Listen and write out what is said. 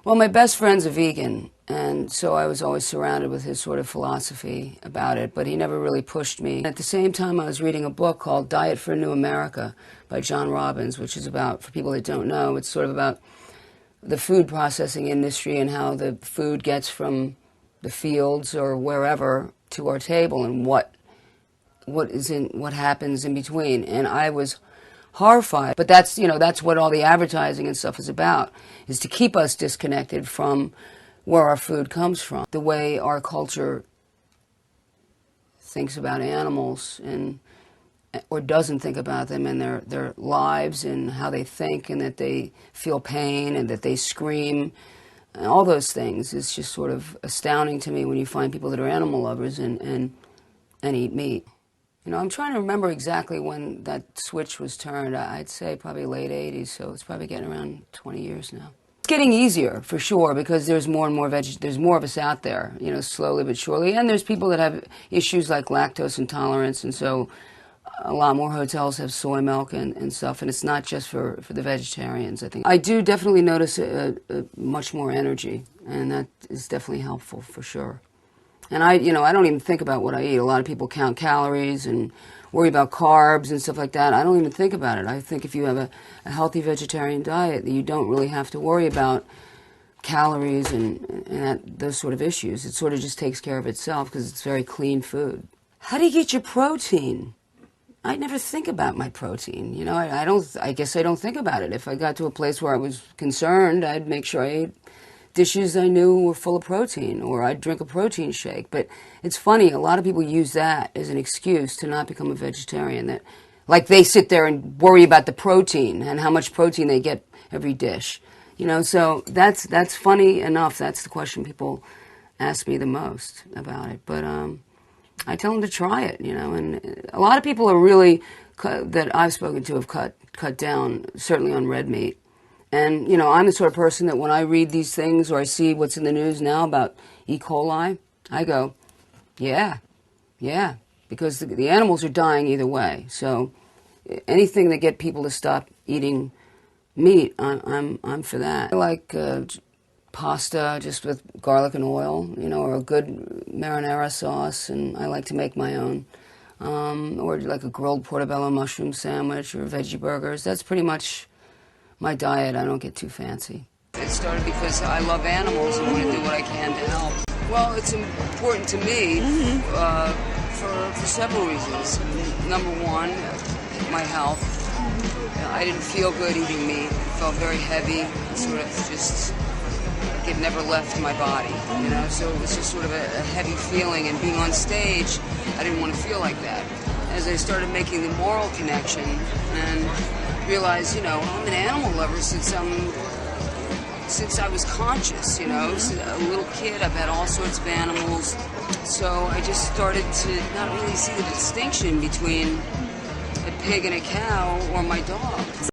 Well, my best friend's a vegan, and so I was always surrounded with his sort of philosophy about it, but he never really pushed me. At the same time, I was reading a book called Diet for a New America by John Robbins, which is about, for people that don't know, it's sort of about the food processing industry and how the food gets from the fields or wherever to our table and what happens in between. And I was horrified. But that's, that's what all the advertising and stuff is about, is to keep us disconnected from where our food comes from. The way our culture thinks about animals or doesn't think about them and their lives and how they think and that they feel pain and that they scream. And all those things is just sort of astounding to me when you find people that are animal lovers and eat meat. I'm trying to remember exactly when that switch was turned. I'd say probably late 80s, so it's probably getting around 20 years now. It's getting easier, for sure, because there's more and more there's more of us out there, slowly but surely. And there's people that have issues like lactose intolerance, and so a lot more hotels have soy milk and stuff, and it's not just for the vegetarians, I think. I do definitely notice a much more energy, and that is definitely helpful, for sure. And I don't even think about what I eat. A lot of people count calories and worry about carbs and stuff like that. I don't even think about it. I think if you have a healthy vegetarian diet, you don't really have to worry about calories and those sort of issues. It sort of just takes care of itself because it's very clean food. How do you get your protein? I never think about my protein. I guess I don't think about it. If I got to a place where I was concerned, I'd make sure I ate dishes I knew were full of protein, or I'd drink a protein shake. But it's funny, a lot of people use that as an excuse to not become a vegetarian. That, like, they sit there and worry about the protein and how much protein they get every dish. So that's funny enough. That's the question people ask me the most about it. But I tell them to try it, and a lot of people are really, that I've spoken to, have cut down, certainly on red meat. And, I'm the sort of person that when I read these things or I see what's in the news now about E. coli, I go, yeah, because the animals are dying either way. So anything that get people to stop eating meat, I'm for that. I like pasta just with garlic and oil, or a good marinara sauce, and I like to make my own. Or like a grilled portobello mushroom sandwich or veggie burgers. That's pretty much my diet. I don't get too fancy. It started because I love animals and want to do what I can to help. Well, it's important to me for several reasons. Number one, my health. I didn't feel good eating meat. It felt very heavy, sort of just, like it never left my body, so it was just sort of a heavy feeling, and being on stage, I didn't want to feel like that. As I started making the moral connection and realized, I'm an animal lover since I was conscious, Since a little kid, I've had all sorts of animals. So I just started to not really see the distinction between a pig and a cow or my dog.